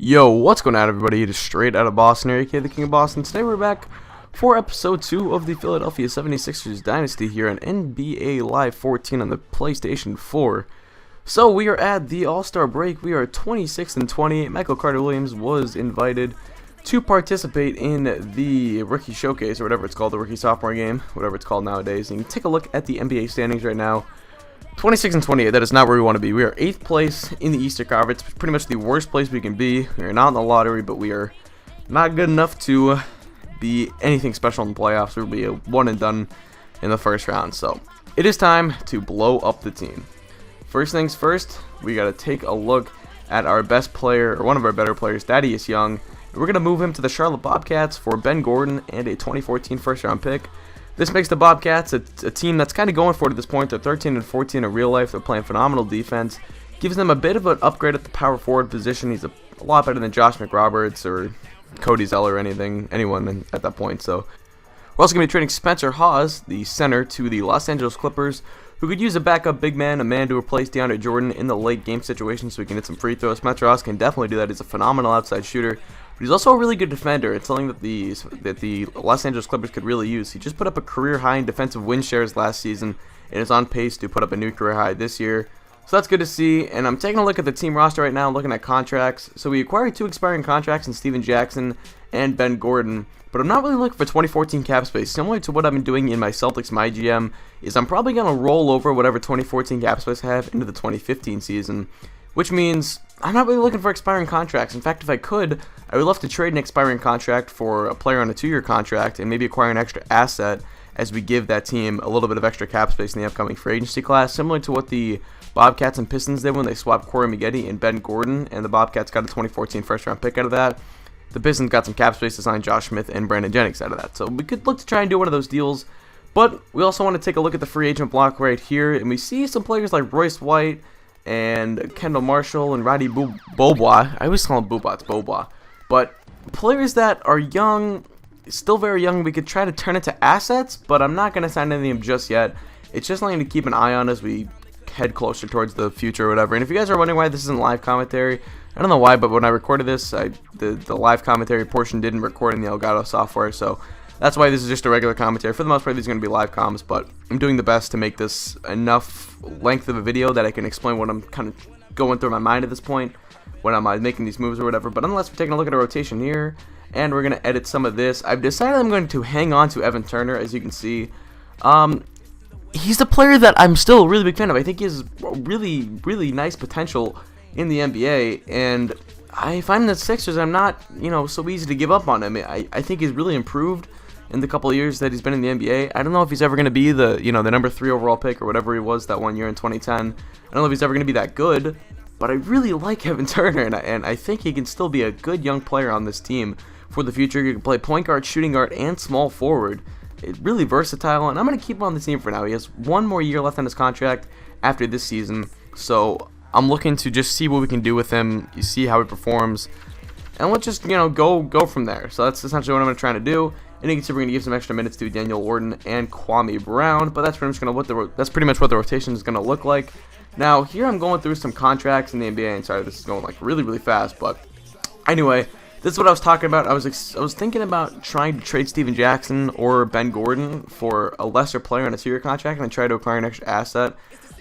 Yo, what's going on, everybody? It is straight out of Boston, aka the King of Boston. Today we're back for episode 2 of the Philadelphia 76ers Dynasty here on NBA Live 14 on the PlayStation 4. So we are at the All-Star break. We are 26 and 28. Michael Carter-Williams was invited to participate in the Rookie Showcase, or whatever it's called, the Rookie Sophomore Game, whatever it's called nowadays. And you can take a look at the NBA standings right now. 26 and 28, that is not where we want to be. We are 8th place in the Eastern Conference, pretty much the worst place we can be. We are not in the lottery, but we are not good enough to be anything special in the playoffs. We'll be a one and done in the first round. So it is time to blow up the team. First things first, we got to take a look at our best player, or one of our better players, Thaddeus Young. We're going to move him to the Charlotte Bobcats for Ben Gordon and a 2014 first round pick. This makes the Bobcats a team that's kind of going for it at this point. They're 13 and 14 in real life. They're playing phenomenal defense. Gives them a bit of an upgrade at the power forward position. He's a lot better than Josh McRoberts or Cody Zeller or anyone at that point. So we're also going to be trading Spencer Hawes, the center, to the Los Angeles Clippers, who could use a backup big man, a man to replace DeAndre Jordan in the late game situation so he can hit some free throws. Spencer Hawes can definitely do that. He's a phenomenal outside shooter. But he's also a really good defender. It's something that the Los Angeles Clippers could really use. He just put up a career high in defensive win shares last season and is on pace to put up a new career high this year. So that's good to see. And I'm taking a look at the team roster right now, looking at contracts. So we acquired 2 expiring contracts in Steven Jackson and Ben Gordon. But I'm not really looking for 2014 cap space. Similar to what I've been doing in my Celtics MyGM, is I'm probably going to roll over whatever 2014 cap space I have into the 2015 season. Which means I'm not really looking for expiring contracts. In fact, if I could, I would love to trade an expiring contract for a player on a 2-year contract and maybe acquire an extra asset as we give that team a little bit of extra cap space in the upcoming free agency class, similar to what the Bobcats and Pistons did when they swapped Corey Maggette and Ben Gordon, and the Bobcats got a 2014 first-round pick out of that. The Pistons got some cap space to sign Josh Smith and Brandon Jennings out of that. So we could look to try and do one of those deals, but we also want to take a look at the free agent block right here, and we see some players like Royce White and Kendall Marshall and Roddy Bobois. I always call him Bobois, it's Bobois. But players that are young, still very young, we could try to turn into assets, but I'm not going to sign any of them just yet. It's just something to keep an eye on as we head closer towards the future or whatever. And if you guys are wondering why this isn't live commentary, I don't know why, but when I recorded this, the live commentary portion didn't record in the Elgato software, so that's why this is just a regular commentary. For the most part, these are going to be live comms, but I'm doing the best to make this enough length of a video that I can explain what I'm kind of going through my mind at this point when I'm making these moves or whatever. But nonetheless, we're taking a look at a rotation here, and we're going to edit some of this. I've decided I'm going to hang on to Evan Turner, as you can see. He's a player that I'm still a really big fan of. I think he has really, really nice potential in the NBA, and I find the Sixers, I'm not, so easy to give up on him. I think he's really improved in the couple of years that he's been in the NBA. I don't know if he's ever going to be the number 3 overall pick or whatever he was that one year in 2010. I don't know if he's ever going to be that good, but I really like Evan Turner, and I think he can still be a good young player on this team for the future. He can play point guard, shooting guard, and small forward. It's really versatile, and I'm going to keep him on the team for now. He has 1 more year left on his contract after this season, so I'm looking to just see what we can do with him, you see how he performs, and let's just, go from there. So that's essentially what I'm trying to do. And you can see we're going to give some extra minutes to Daniel Orton and Kwame Brown, but that's pretty much what the rotation is going to look like. Now, here I'm going through some contracts in the NBA, and sorry, this is going like really, really fast, but anyway, this is what I was talking about. I was thinking about trying to trade Steven Jackson or Ben Gordon for a lesser player on a 2-year contract and try to acquire an extra asset,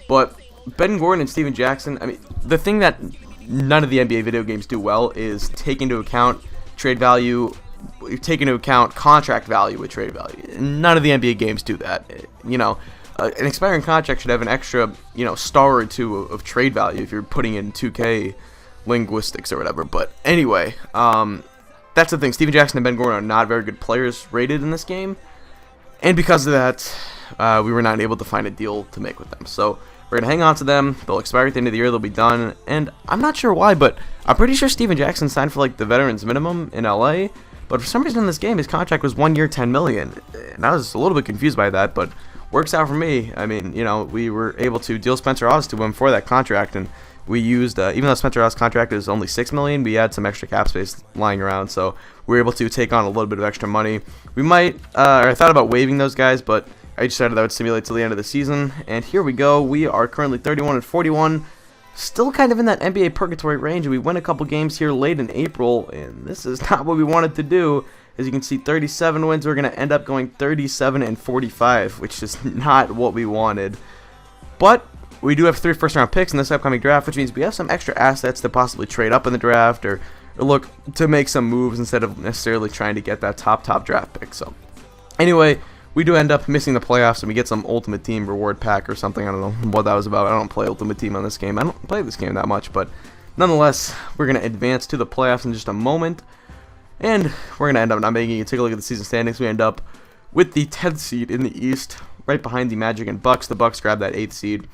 but Ben Gordon and Steven Jackson, I mean, the thing that none of the NBA video games do well is take into account trade value. You take into account contract value with trade value. None of the NBA games do that. An expiring contract should have an extra, star or 2 of trade value if you're putting in 2K linguistics or whatever. But anyway, that's the thing. Steven Jackson and Ben Gordon are not very good players rated in this game, and because of that, we were not able to find a deal to make with them. So we're gonna hang on to them. They'll expire at the end of the year. They'll be done, and I'm not sure why, but I'm pretty sure Steven Jackson signed for like the veterans minimum in LA. But for some reason in this game, his contract was 1 year, $10 million. And I was a little bit confused by that, but works out for me. I mean, we were able to deal Spencer Hawes to him for that contract, and we used, even though Spencer Hawes' contract is only $6 million, we had some extra cap space lying around, so we were able to take on a little bit of extra money. We might, or I thought about waiving those guys, but I decided that would simulate till the end of the season. And here we go. We are currently 31 and 41. still kind of in that NBA purgatory range. We win a couple games here late in April, and this is not what we wanted to do. As you can see, 37 wins. We're going to end up going 37 and 45, which is not what we wanted. But we do have 3 first-round picks in this upcoming draft, which means we have some extra assets to possibly trade up in the draft or look to make some moves instead of necessarily trying to get that top draft pick. So anyway, we do end up missing the playoffs, and we get some Ultimate Team reward pack or something. I don't know what that was about. I don't play Ultimate Team on this game. I don't play this game that much, but nonetheless, we're going to advance to the playoffs in just a moment, and we're going to end up not making it. Take a look at the season standings. We end up with the 10th seed in the East, right behind the Magic and Bucks. The Bucks grab that 8th seed,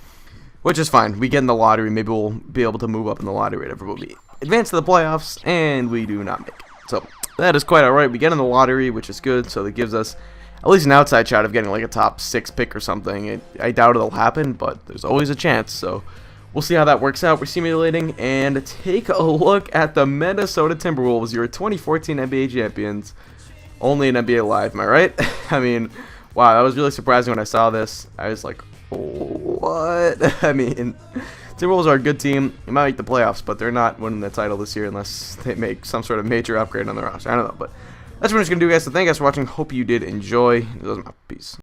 which is fine. We get in the lottery. Maybe we'll be able to move up in the lottery, whatever. We'll be advance to the playoffs, and we do not make it. So that is quite alright. We get in the lottery, which is good, so that gives us at least an outside shot of getting like a top 6 pick or something. I doubt it'll happen, but there's always a chance, so we'll see how that works out. We're simulating, and take a look at the Minnesota Timberwolves, your 2014 NBA champions, only in NBA Live, am I right? I mean, wow, that was really surprising when I saw this. I was like, what? I mean, Timberwolves are a good team. They might make the playoffs, but they're not winning the title this year unless they make some sort of major upgrade on their roster. I don't know, but that's what I'm just going to do, guys. So thank you guys for watching. Hope you did enjoy. Peace.